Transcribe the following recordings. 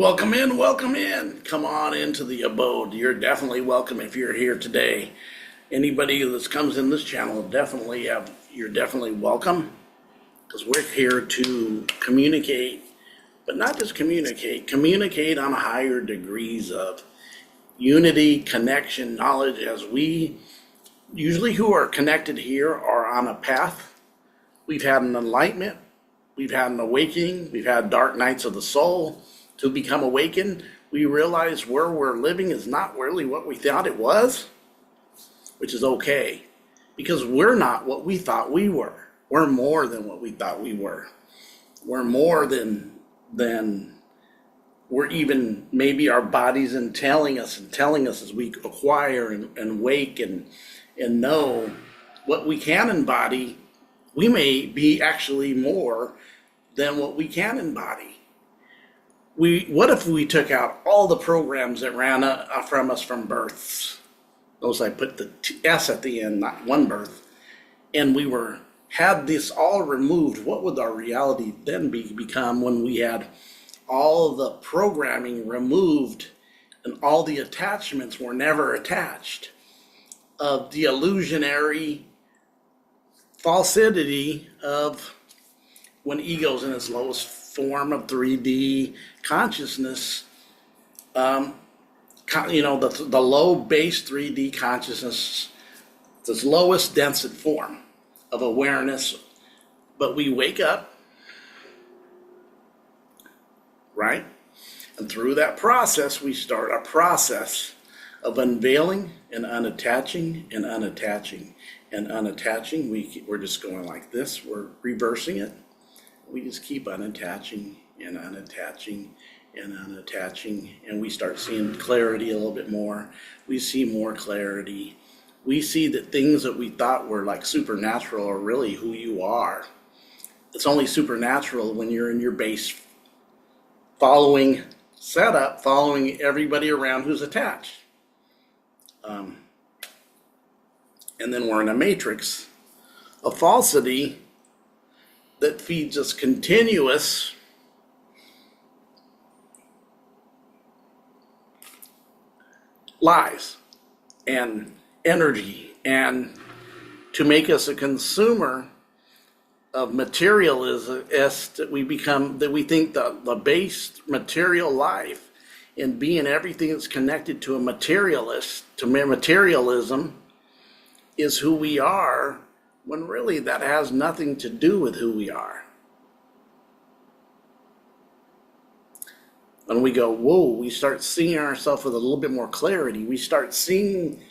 Welcome in, welcome in. Come on into the abode. You're definitely welcome if you're here today. Anybody that comes in this channel, you're definitely welcome, because we're here to communicate, but not just communicate on higher degrees of unity, connection, knowledge, as we usually who are connected here are on a path. We've had an enlightenment, we've had an awakening, we've had dark nights of the soul. To become awakened, we realize where we're living is not really what we thought it was, which is okay, because we're not what we thought we were. We're more than what we thought we were. We're more than we're even maybe our bodies and telling us as we acquire and wake and know what we can embody. We may be actually more than what we can embody. What if we took out all the programs that ran from us from births? Those I put the S at the end, not one birth, and had this all removed. What would our reality then become when we had all the programming removed and all the attachments were never attached of the illusionary falsity of when ego's in its lowest form of 3D consciousness, the low base 3D consciousness, this lowest densest form of awareness. But we wake up, right? And through that process, we start a process of unveiling and unattaching and unattaching and unattaching. We're just going like this. We're reversing it. We just keep unattaching and unattaching and unattaching, and we start seeing clarity a little bit more. We see more clarity. We see that things that we thought were like supernatural are really who you are. It's only supernatural when you're in your base following setup, following everybody around who's attached. And then we're in a matrix of falsity that feeds us continuous lies and energy, and to make us a consumer of materialism, that we think the base material life and being everything that's connected to materialism is who we are, when really that has nothing to do with who we are. When we go, whoa, we start seeing ourselves with a little bit more clarity. We start seeing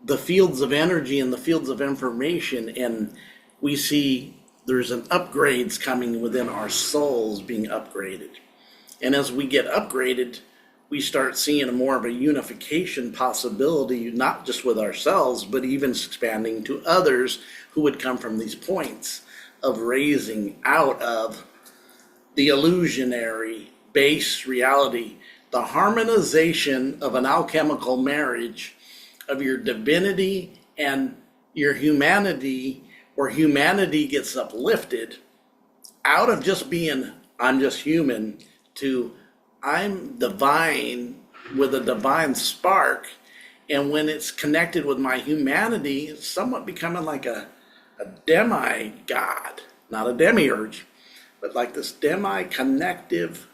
the fields of energy and the fields of information, and we see there's an upgrades coming within our souls being upgraded. And as we get upgraded, we start seeing more of a unification possibility, not just with ourselves, but even expanding to others who would come from these points of raising out of the illusionary base reality, the harmonization of an alchemical marriage of your divinity and your humanity, where humanity gets uplifted out of just being, I'm just human, to I'm divine with a divine spark. And when it's connected with my humanity, it's somewhat becoming like a demigod, not a demiurge, but like this demi-connective,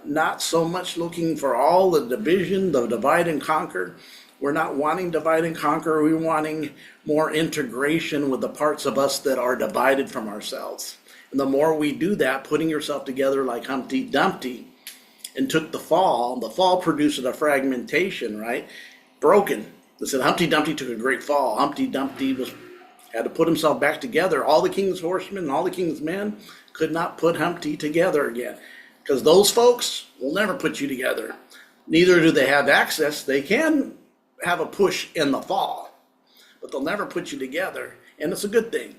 not so much looking for all the division, the divide and conquer. We're not wanting divide and conquer. We're wanting more integration with the parts of us that are divided from ourselves. And the more we do that, putting yourself together like Humpty Dumpty, and took the fall produced a fragmentation, right? Broken. They said Humpty Dumpty took a great fall. Humpty Dumpty had to put himself back together. All the king's horsemen and all the king's men could not put Humpty together again, because those folks will never put you together. Neither do they have access. They can have a push in the fall, but they'll never put you together. And it's a good thing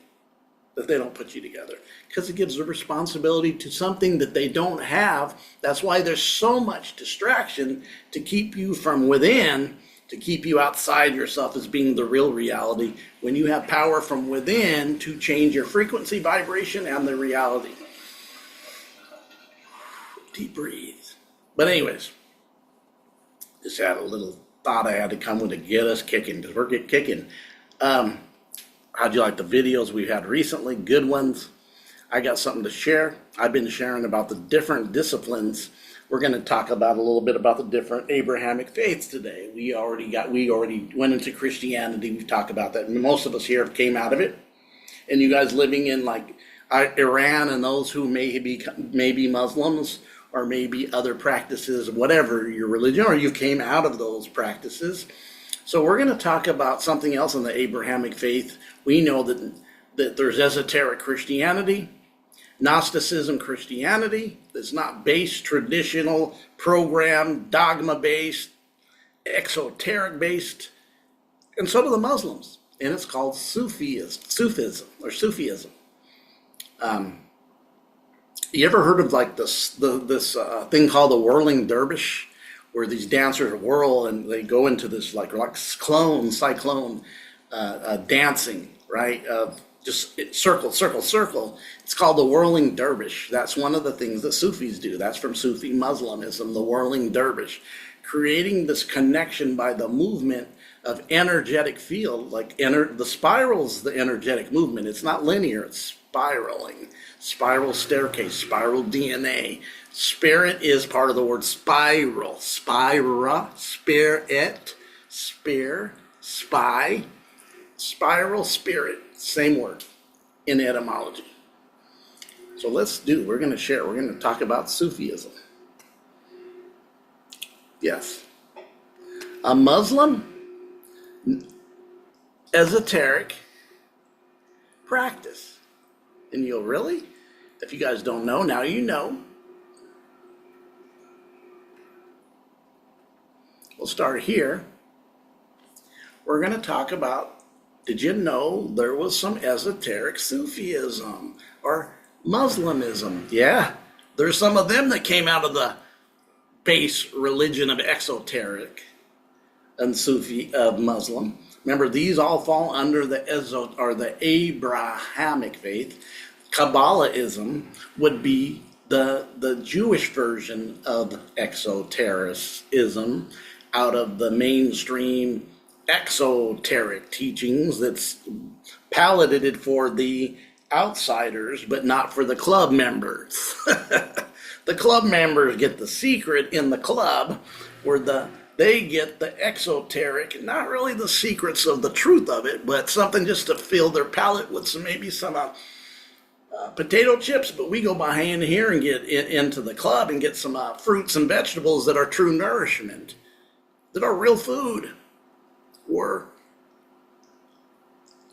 that they don't put you together, because it gives the responsibility to something that they don't have. That's why there's so much distraction to keep you from within, to keep you outside yourself as being the real reality, when you have power from within to change your frequency, vibration, and the reality. Deep breathe. But anyways, just had a little thought I had to come with to get us kicking, because we're getting kicking. How'd you like the videos we've had recently? Good ones. I got something to share. I've been sharing about the different disciplines. We're going to talk about a little bit about the different Abrahamic faiths today. We already went into Christianity. We've talked about that. Most of us here came out of it. And you guys living in like Iran and those who may be Muslims or maybe other practices, whatever your religion, or you came out of those practices. So we're going to talk about something else in the Abrahamic faith. We know that there's esoteric Christianity, Gnosticism Christianity that's not based, traditional, program, dogma based, exoteric based, and so do the Muslims. And it's called Sufism. You ever heard of like this thing called the whirling dervish, where these dancers whirl and they go into this like cyclone dancing, right? Just circle, circle, circle. It's called the whirling dervish. That's one of the things that Sufis do. That's from Sufi Muslimism, the whirling dervish, creating this connection by the movement of energetic field, like the spiral's the energetic movement. It's not linear, it's spiraling. Spiral staircase, spiral DNA. Spirit is part of the word spiral. Spira, spirit, spy, spiral, spirit. Same word in etymology. So we're going to talk about Sufism. Yes. A Muslim esoteric practice. And you'll really, if you guys don't know, now you know. We'll start here. We're going to talk about, did you know there was some esoteric Sufism or Muslimism? Yeah, there's some of them that came out of the base religion of exoteric and Sufi Muslim. Remember, these all fall under the Abrahamic faith. Kabbalahism would be the Jewish version of exotericism out of the mainstream exoteric teachings that's palated for the outsiders, but not for the club members. The club members get the secret in the club, where they get the exoteric, not really the secrets of the truth of it, but something just to fill their palate with some potato chips. But we go behind here and get into the club and get some fruits and vegetables that are true nourishment, that are real food. Or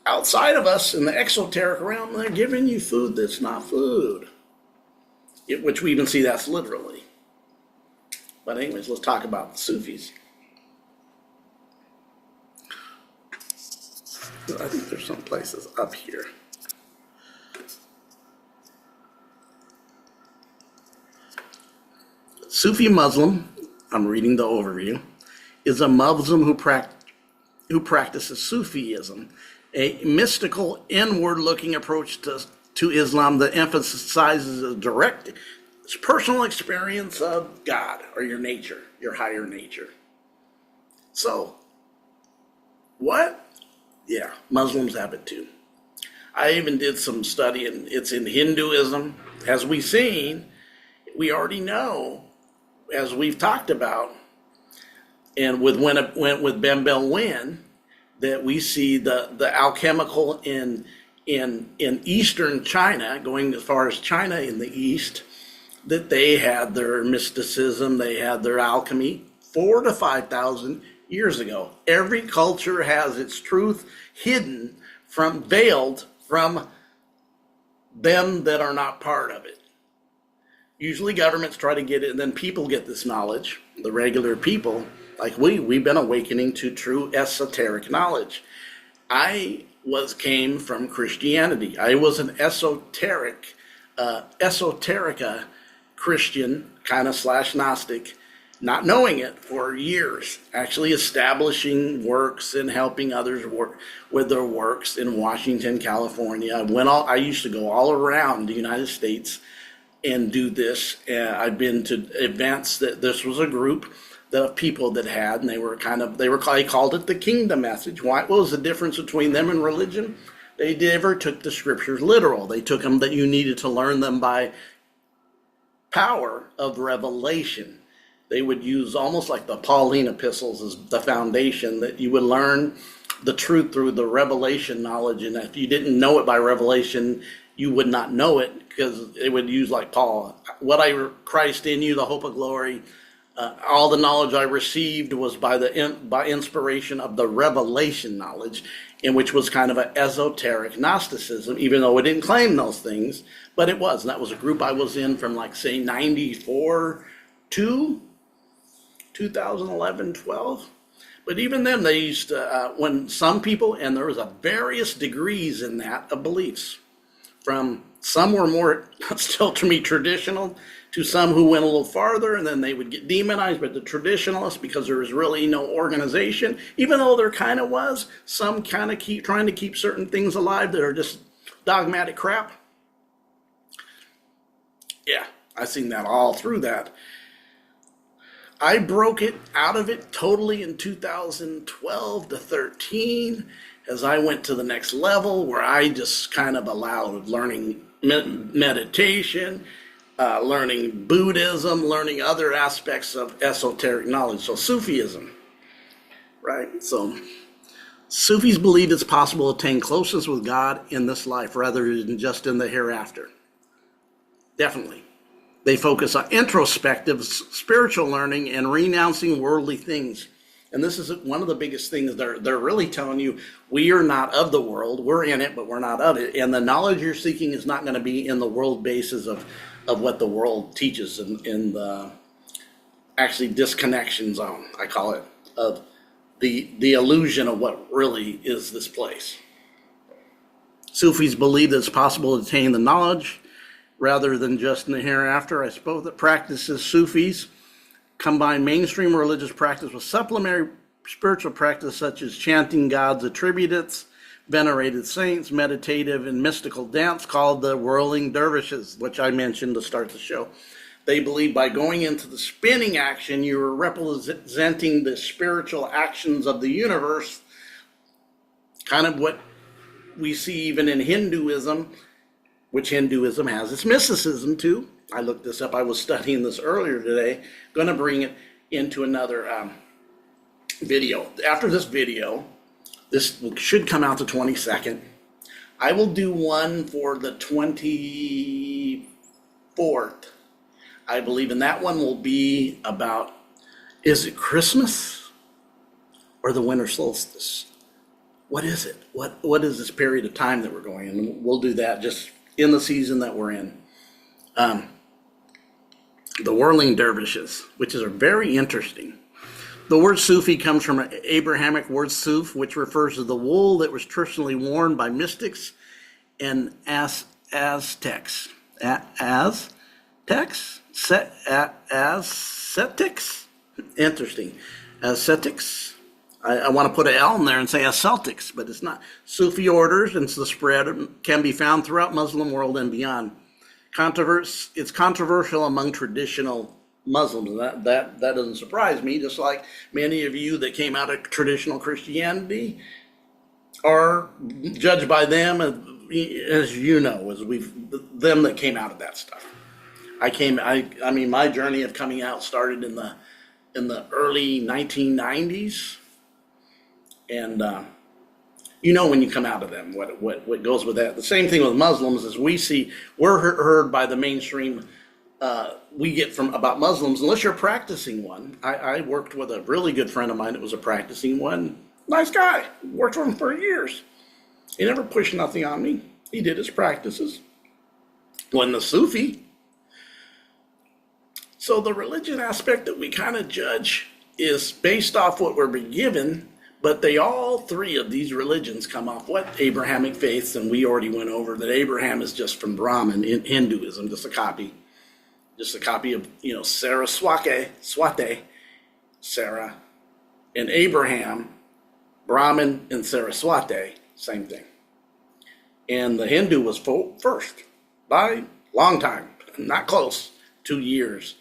outside of us in the exoteric realm, they're giving you food that's not food, which we even see that's literally. But anyways, let's talk about the Sufis. I think there's some places up here. Sufi Muslim, I'm reading the overview, is a Muslim who practices Sufism, a mystical, inward-looking approach to Islam that emphasizes a direct personal experience of God or your nature, your higher nature. So, what? Yeah, Muslims have it too. I even did some study, and it's in Hinduism. As we've seen, we already know, as we've talked about, and with when it went with Bembel Win, that we see the alchemical in Eastern China, going as far as China in the East, that they had their mysticism, they had their alchemy 4,000 to 5,000 years ago. Every culture has its truth hidden veiled from them that are not part of it. Usually governments try to get it, and then people get this knowledge, the regular people, like we've been awakening to true esoteric knowledge. I came from Christianity. I was an esoterica Christian, kind of / Gnostic, not knowing it for years, actually establishing works and helping others work with their works in Washington, California. I used to go all around the United States and do this. I've been to events that this was a group of people that had, and they called it the kingdom message. What was the difference between them and religion? They never took the scriptures literal. They took them that you needed to learn them by power of revelation. They would use almost like the Pauline epistles as the foundation, that you would learn the truth through the revelation knowledge. And if you didn't know it by revelation, you would not know it, because it would use like Paul, Christ in you, the hope of glory. All the knowledge I received was by inspiration of the revelation knowledge, in which was kind of an esoteric Gnosticism, even though it didn't claim those things, but it was. And that was a group I was in from like say 94 to 2011, 12. But even then, they used to, when some people, and there was a various degrees in that of beliefs, from some were more still to me traditional, to some who went a little farther, and then they would get demonized. But the traditionalists, because there was really no organization, even though there kind of was, some kind of trying to keep certain things alive that are just dogmatic crap. Yeah, I've seen that all through that. I broke it out of it totally in 2012 to 13 as I went to the next level, where I just kind of allowed learning meditation, learning Buddhism, learning other aspects of esoteric knowledge. So Sufism, right? So Sufis believe it's possible to attain closeness with God in this life rather than just in the hereafter. Definitely. They focus on introspective spiritual learning and renouncing worldly things. And this is one of the biggest things. They're really telling you, we are not of the world. We're in it, but we're not of it. And the knowledge you're seeking is not going to be in the world basis of what the world teaches in the actually disconnection zone, I call it, of the illusion of what really is this place. Sufis believe that it's possible to attain the knowledge rather than just in the hereafter. I suppose that practices Sufis combine mainstream religious practice with supplementary spiritual practice such as chanting God's attributes, venerated saints, meditative and mystical dance called the whirling dervishes, which I mentioned to start the show. They believe by going into the spinning action, you are representing the spiritual actions of the universe, kind of what we see even in Hinduism, which Hinduism has its mysticism too. I looked this up. I was studying this earlier today. Going to bring it into another video. After this video, this should come out the 22nd. I will do one for the 24th, I believe, and that one will be about, is it Christmas or the winter solstice? What is it? What is this period of time that we're going in? And we'll do that just in the season that we're in. The whirling dervishes, which is very interesting. The word Sufi comes from an Abrahamic word suf, which refers to the wool that was traditionally worn by mystics and Aztecs. Ascetics? Interesting. Ascetics. I want to put an L in there and say Celtics, but it's not. Sufi orders, and the spread can be found throughout Muslim world and beyond. It's controversial among traditional Muslims. That doesn't surprise me, just like many of you that came out of traditional Christianity are judged by them, as you know, as them that came out of that stuff. I mean, my journey of coming out started in the early 1990s. And when you come out of them, what goes with that. The same thing with Muslims is we're heard by the mainstream. We get from about Muslims, unless you're practicing one. I worked with a really good friend of mine that was a practicing one. Nice guy. Worked for him for years. He never pushed nothing on me. He did his practices. When the Sufi. So the religion aspect that we kind of judge is based off what we're given. But all three of these religions come off what? Abrahamic faiths, and we already went over that Abraham is just from Brahman in Hinduism, just a copy of, Saraswati, Sarah, and Abraham, Brahman, and Saraswati, same thing. And the Hindu was first by long time. not close, 2 years.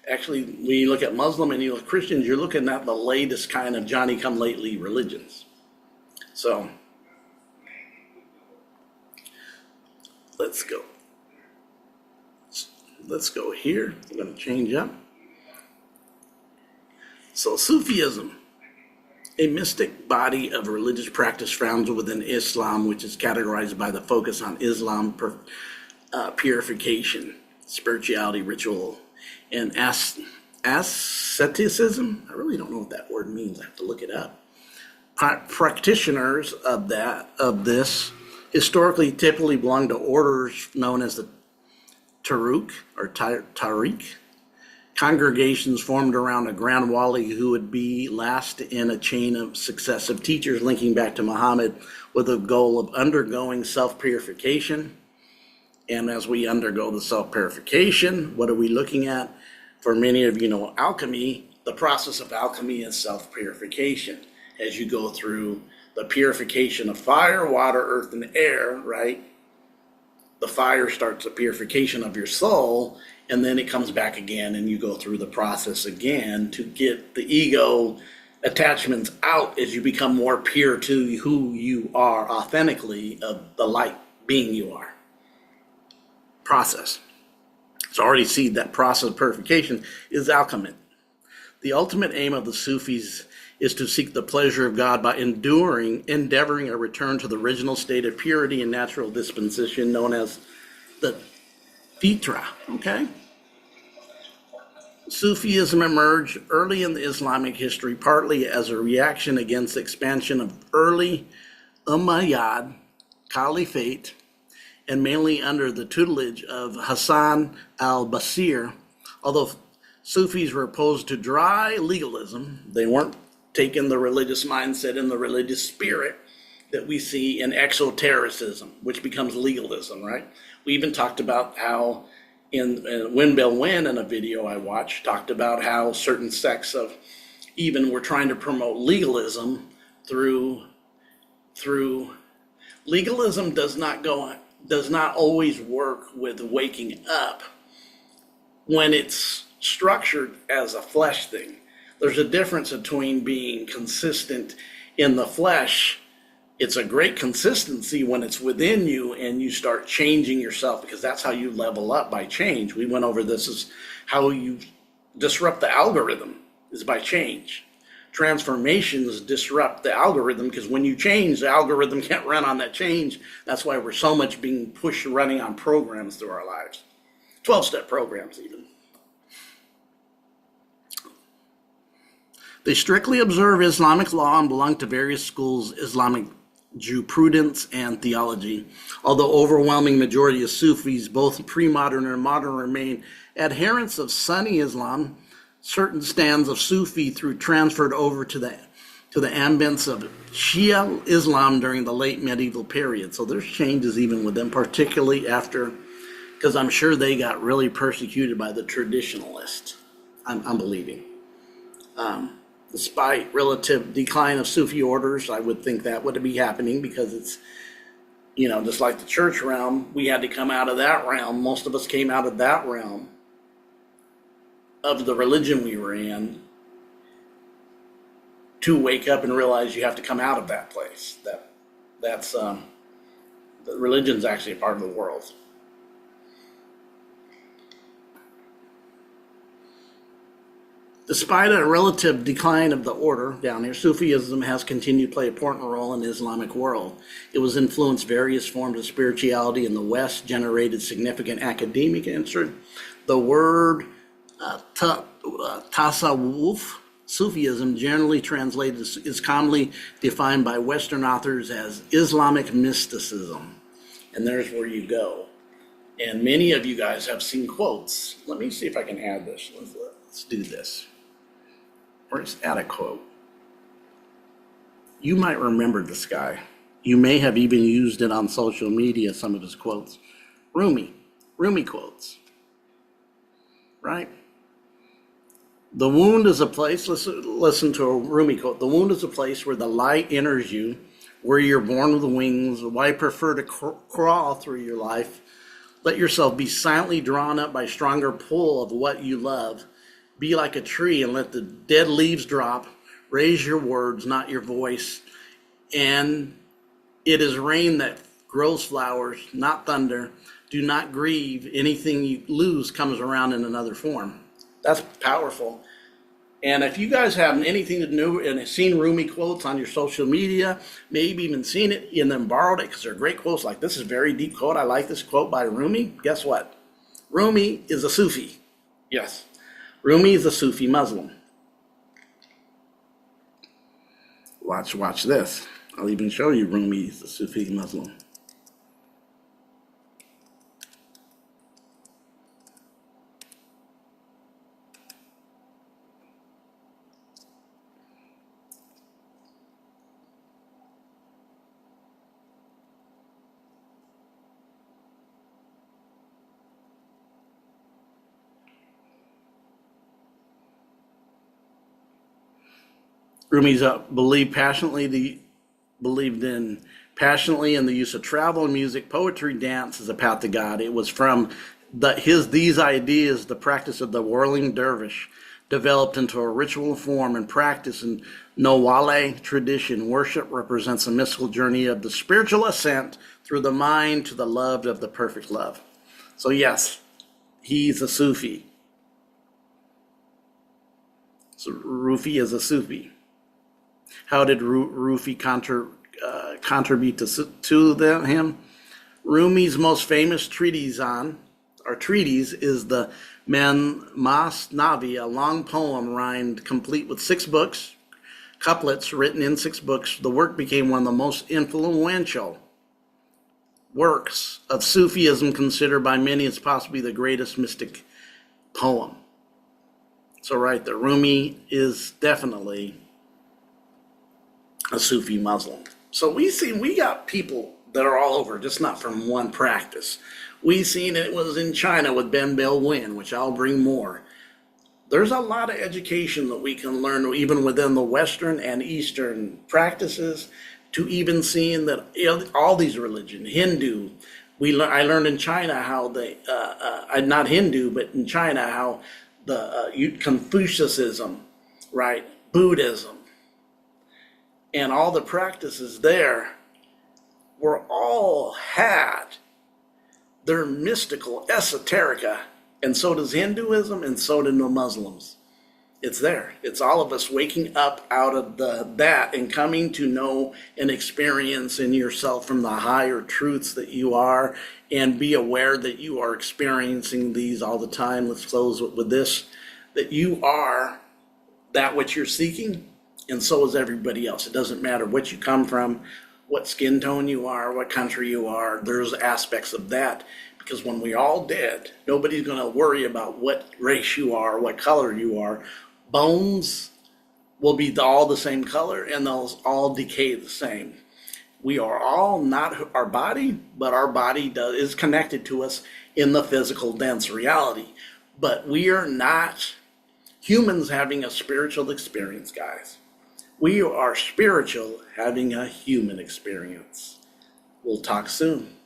Actually, when you look at Muslim and you look at Christians, you're looking at the latest kind of Johnny-come-lately religions. So, let's go. Let's go here. I'm going to change up. So Sufism, a mystic body of religious practice found within Islam, which is categorized by the focus on Islam purification, spirituality, ritual, and asceticism. I really don't know what that word means. I have to look it up. Practitioners of this historically typically belong to orders known as the Tariq or Tariq, congregations formed around a grand wali who would be last in a chain of successive teachers linking back to Muhammad with the goal of undergoing self-purification. And as we undergo the self-purification, what are we looking at? For many of you know alchemy, the process of alchemy is self-purification. As you go through the purification of fire, water, earth, and air, right? The fire starts the purification of your soul, and then it comes back again, and you go through the process again to get the ego attachments out as you become more pure to who you are authentically, of the light being you are. Process. So already see that process of purification is alchemy. The ultimate aim of the Sufis is to seek the pleasure of God by endeavoring a return to the original state of purity and natural disposition known as the fitra. Okay? Sufism emerged early in the Islamic history, partly as a reaction against the expansion of early Umayyad Caliphate, and mainly under the tutelage of Hassan al-Basir. Although Sufis were opposed to dry legalism, they weren't taking the religious mindset and the religious spirit that we see in exotericism, which becomes legalism, right? We even talked about how in Win Bill Win, in a video I watched, talked about how certain sects of even were trying to promote legalism through legalism does not always work with waking up when it's structured as a flesh thing. There's a difference between being consistent in the flesh. It's a great consistency when it's within you and you start changing yourself, because that's how you level up, by change. We went over this is how you disrupt the algorithm, is by change. Transformations disrupt the algorithm, because when you change, the algorithm can't run on that change. That's why we're so much being pushed running on programs through our lives. 12-step programs even. They strictly observe Islamic law and belong to various schools, Islamic jurisprudence and theology. Although overwhelming majority of Sufis, both pre-modern and modern, remain adherents of Sunni Islam, certain stands of Sufi through transferred over to the ambience of Shia Islam during the late medieval period. So there's changes even with them, particularly after, because I'm sure they got really persecuted by the traditionalists. I'm believing. Despite relative decline of Sufi orders, I would think that would be happening, because it's, just like the church realm, we had to come out of that realm. Most of us came out of that realm of the religion we were in to wake up and realize you have to come out of that place. That's the religion's actually a part of the world. Despite a relative decline of the order down here, Sufism has continued to play an important role in the Islamic world. It was influenced various forms of spirituality in the West, generated significant academic interest. The word tasawwuf, Sufism, generally translated, is commonly defined by Western authors as Islamic mysticism. And there's where you go. And many of you guys have seen quotes. Let me see if I can add this. Let's do this. Where's add a quote? You might remember this guy. You may have even used it on social media, some of his quotes. Rumi quotes, right? The wound is a place, listen to a Rumi quote. The wound is a place where the light enters you, where you're born with wings. Why prefer to crawl through your life? Let yourself be silently drawn up by stronger pull of what you love. Be like a tree and let the dead leaves drop. Raise your words, not your voice. And it is rain that grows flowers, not thunder. Do not grieve. Anything you lose comes around in another form. That's powerful. And if you guys have anything to do and seen Rumi quotes on your social media, maybe even seen it and then borrowed it because they're great quotes, like this is a very deep quote. I like this quote by Rumi. Guess what? Rumi is a Sufi. Yes. Rumi is a Sufi Muslim. Watch this. I'll even show you Rumi is a Sufi Muslim. Rumi's believed passionately in the use of travel and music, poetry, dance as a path to God. It was from these ideas the practice of the whirling dervish developed into a ritual form and practice in Nawale tradition. Worship represents a mystical journey of the spiritual ascent through the mind to the love of the perfect love. So yes, he's a Sufi. So Rufi is a Sufi. How did Rufi contribute to him? Rumi's most famous treatise is the Masnavi, a long poem rhymed complete with 6 books, couplets written in 6 books. The work became one of the most influential works of Sufism, considered by many as possibly the greatest mystic poem. So right there, Rumi is definitely a Sufi Muslim. So we got people that are all over, just not from one practice. We seen it was in China with Ben Belwin, which I'll bring more. There's a lot of education that we can learn even within the Western and Eastern practices, to even seeing that all these religions, Hindu, I learned in China how they, not Hindu, but in China how the Confucianism, right, Buddhism, and all the practices there were all had their mystical esoterica, and so does Hinduism, and so do the Muslims. It's there. It's all of us waking up out of that and coming to know and experience in yourself from the higher truths that you are, and be aware that you are experiencing these all the time. Let's close with this, that you are that which you're seeking, and so is everybody else. It doesn't matter what you come from, what skin tone you are, what country you are. There's aspects of that, because when we're all dead, nobody's going to worry about what race you are, what color you are. Bones will be all the same color, and they'll all decay the same. We are all not our body, but our body is connected to us in the physical dense reality. But we are not humans having a spiritual experience, guys. We are spiritual having a human experience. We'll talk soon.